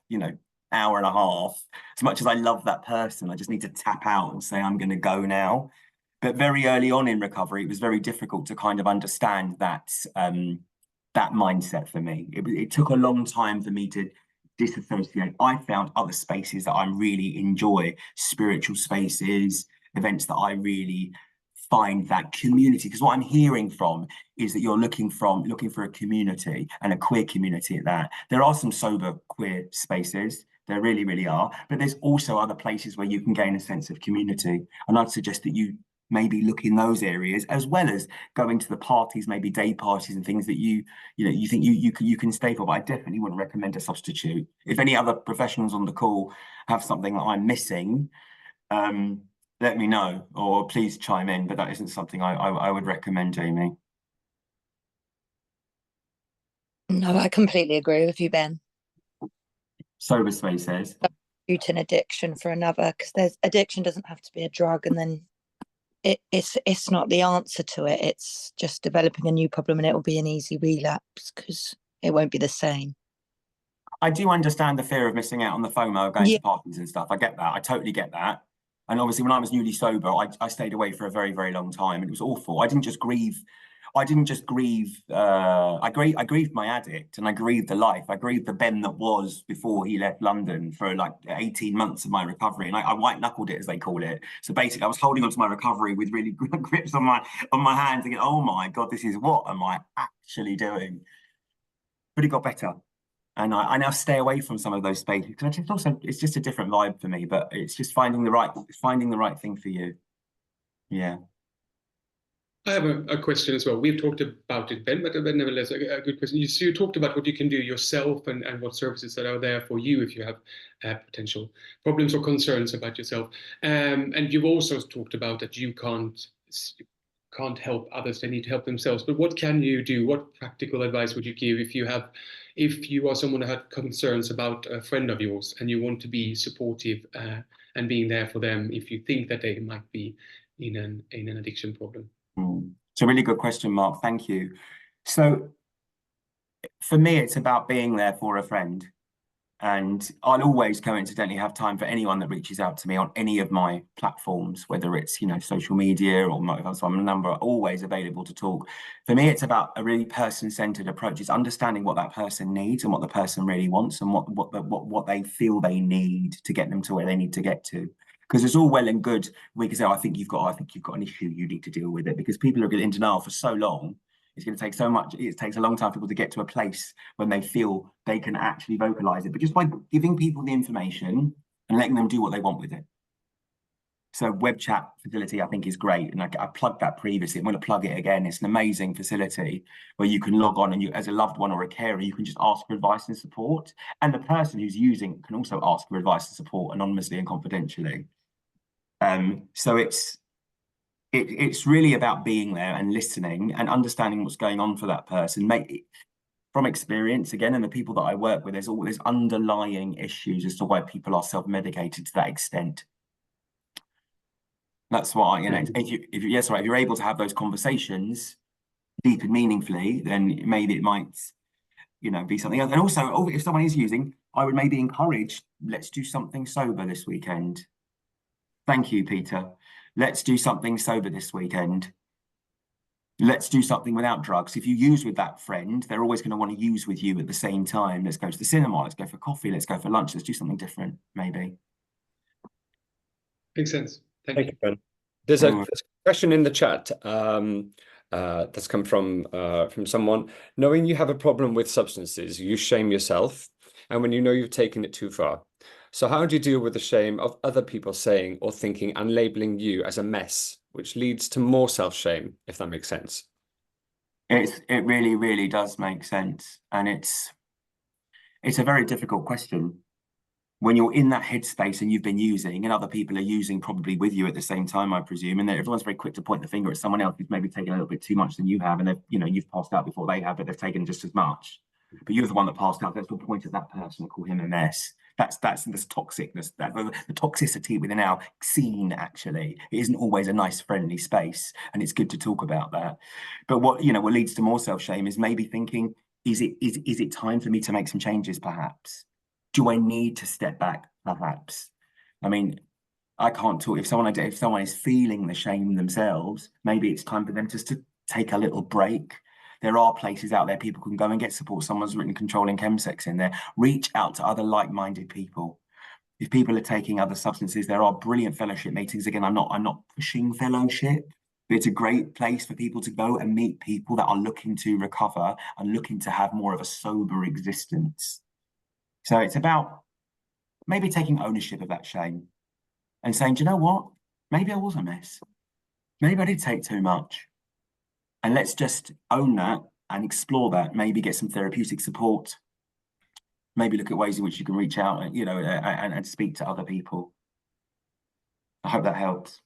hour and a half. As much as I love that person, I just need to tap out and say, I'm going to go now. But very early on in recovery, it was very difficult to kind of understand that, that mindset for me. It took a long time for me to disassociate. I found other spaces that I really enjoy, spiritual spaces, events that I really find that community, because what I'm hearing from is that you're looking for a community, and a queer community at that. There are some sober queer spaces, there really, really are, but there's also other places where you can gain a sense of community. And I'd suggest that you maybe look in those areas, as well as going to the parties, maybe day parties and things that you think you can stay for. But I definitely wouldn't recommend a substitute. If any other professionals on the call have something that I'm missing, let me know, or please chime in, but that isn't something I would recommend, Jamie. No, I completely agree with you, Ben. Sober spaces. An addiction for another, because addiction doesn't have to be a drug, and then it's not the answer to it. It's just developing a new problem, and it will be an easy relapse because it won't be the same. I do understand the fear of missing out on the FOMO of going to parties and stuff. I get that. I totally get that. And obviously, when I was newly sober, I stayed away for a very, very long time, and it was awful. I didn't just grieve. I grieved my addict, and I grieved the life. I grieved the Ben that was before he left London for like 18 months of my recovery, and I white knuckled it, as they call it. So basically, I was holding on to my recovery with really grips on my hands, thinking, "Oh my God, this is what am I actually doing?" But it got better. And I now stay away from some of those spaces because it's just a different vibe for me. But it's just finding the right thing for you. Yeah. I have a question as well. We've talked about it, Ben, but nevertheless, a good question. You talked about what you can do yourself and what services that are there for you if you have potential problems or concerns about yourself. And you've also talked about that you can't help others; they need to help themselves. But what can you do? What practical advice would you give if you are someone who had concerns about a friend of yours and you want to be supportive and being there for them if you think that they might be in an addiction problem? It's a really good question, Mark. Thank you. So for me, it's about being there for a friend. And I'll always coincidentally have time for anyone that reaches out to me on any of my platforms, whether it's, you know, social media or so I'm a number, always available to talk. For me, it's about a really person-centered approach. It's understanding what that person needs and what the person really wants and what they feel they need to get them to where they need to get to. Because it's all well and good. We can say, oh, I think you've got an issue, you need to deal with it, because people are in denial for so long. It's going to take so much. It takes a long time for people to get to a place when they feel they can actually vocalize it. But just by giving people the information and letting them do what they want with it. So web chat facility, I think, is great. And I plugged that previously. I'm going to plug it again. It's an amazing facility where you can log on and you, as a loved one or a carer, you can just ask for advice and support. And the person who's using can also ask for advice and support anonymously and confidentially. So it's really about being there and listening and understanding what's going on for that person. From experience, again, and the people that I work with, there's always underlying issues as to why people are self-medicated to that extent. That's why, you know, if you're able to have those conversations deep and meaningfully, then maybe it might, you know, be something else. And also, if someone is using, I would maybe encourage, let's do something sober this weekend. Thank you, Peter. Let's do something sober this weekend. Let's do something without drugs. If you use with that friend, they're always going to want to use with you at the same time. Let's go to the cinema. Let's go for coffee. Let's go for lunch. Let's do something different, maybe. Makes sense. Thank you, Ben. There's a question in the chat that's come from someone. Knowing you have a problem with substances, you shame yourself, and when you know you've taken it too far. So how do you deal with the shame of other people saying or thinking and labeling you as a mess, which leads to more self-shame, if that makes sense? It really, really does make sense. And it's a very difficult question. When you're in that headspace and you've been using and other people are using probably with you at the same time, I presume, and everyone's very quick to point the finger at someone else who's maybe taken a little bit too much than you have, and they've, you know, you've passed out before they have, but they've taken just as much. But you're the one that passed out. Let's point at that person and call him a mess. That's this toxicness, the toxicity within our scene. Actually, it isn't always a nice, friendly space, and it's good to talk about that. But what leads to more self-shame is maybe thinking, is it time for me to make some changes? Perhaps. Do I need to step back? Perhaps. I mean, I can't talk. If someone is feeling the shame themselves, maybe it's time for them just to take a little break. There are places out there people can go and get support. Someone's written Controlling Chemsex in there. Reach out to other like-minded people. If people are taking other substances, there are brilliant fellowship meetings. Again, I'm not pushing fellowship, but it's a great place for people to go and meet people that are looking to recover and looking to have more of a sober existence. So it's about maybe taking ownership of that shame and saying, do you know what? Maybe I was a mess. Maybe I did take too much. And let's just own that and explore that. Maybe get some therapeutic support. Maybe look at ways in which you can reach out and, and speak to other people. I hope that helps.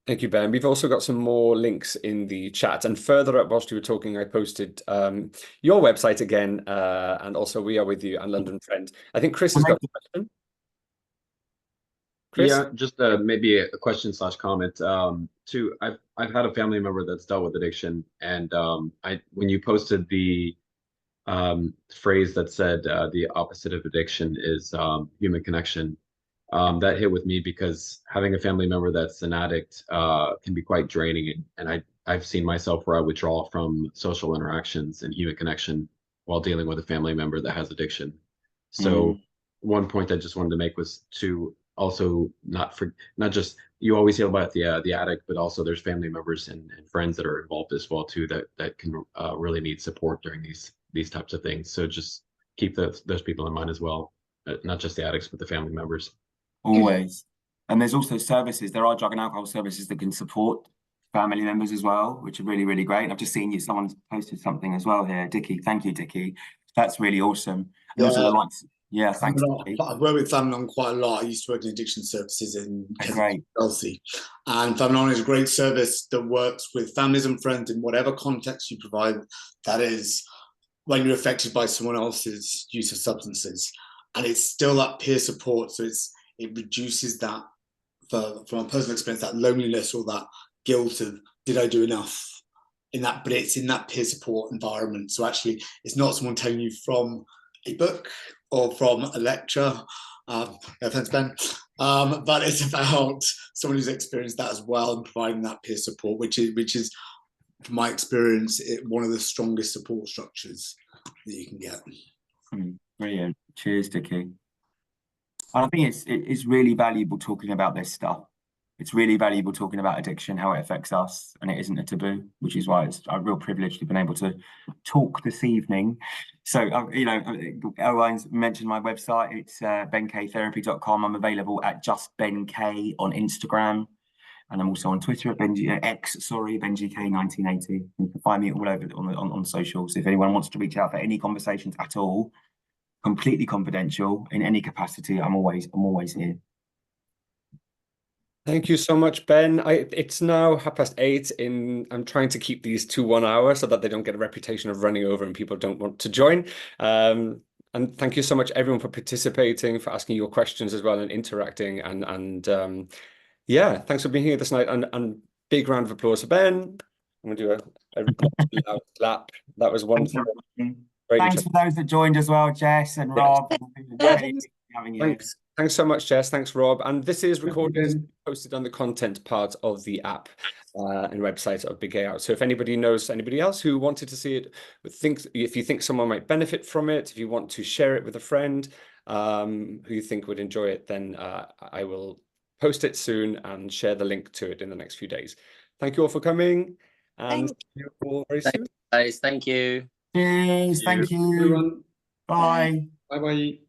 Thank you, Ben. We've also got some more links in the chat. And further up, whilst you were talking, I posted your website again, and also We Are With You and London Friend. I think Chris has got a question. Chris? Yeah, just maybe a question / comment. I've had a family member that's dealt with addiction, and when you posted the phrase that said the opposite of addiction is human connection, that hit with me, because having a family member that's an addict can be quite draining, and I've seen myself where I withdraw from social interactions and human connection while dealing with a family member that has addiction. So one point I just wanted to make was to also not just, you always hear about the addict, but also there's family members and friends that are involved as well too, that can really need support during these types of things. So just keep those people in mind as well, not just the addicts, but the family members. Always. And there's also services. There are drug and alcohol services that can support family members as well, which are really, really great. And I've just seen someone's posted something as well here. Dickie, thank you, Dickie. That's really awesome. And also the likes. Yeah, thanks. I've worked with Family On quite a lot. I used to work in addiction services in Chelsea. And Family On is a great service that works with families and friends in whatever context you provide. That is, when you're affected by someone else's use of substances. And it's still that peer support. So it reduces that, from a personal experience, that loneliness or that guilt of, did I do enough in that? But it's in that peer support environment. So actually, it's not someone telling you from a book or from a lecture. No offense, Ben. But it's about someone who's experienced that as well and providing that peer support, which is from my experience, one of the strongest support structures that you can get. Brilliant. Cheers, Dickie. I think it's really valuable talking about this stuff. It's really valuable talking about addiction, how it affects us, and it isn't a taboo, which is why it's a real privilege to have been able to talk this evening. So, you know, Owain's mentioned my website. It's benktherapy.com. I'm available at justbenk on Instagram, and I'm also on Twitter at BenjiK1980. You can find me all over on socials. If anyone wants to reach out for any conversations at all, completely confidential in any capacity, I'm always here. Thank you so much, Ben. It's now 8:30. I'm trying to keep these to 1 hour so that they don't get a reputation of running over and people don't want to join. And thank you so much, everyone, for participating, for asking your questions as well and interacting. And yeah, thanks for being here this night. And big round of applause for Ben. I'm going to do a loud clap. That was wonderful. Thanks for those that joined as well, Jess and Rob. Thanks so much, Jess. Thanks, Rob. And this is recorded and posted on the content part of the app and website of Big Gay Out. So if anybody knows anybody else who wanted to see it, if you think someone might benefit from it, if you want to share it with a friend who you think would enjoy it, then I will post it soon and share the link to it in the next few days. Thank you all for coming, and see you all very soon. Guys, thank you. Cheers. Thank you. Everyone. Bye. Bye-bye.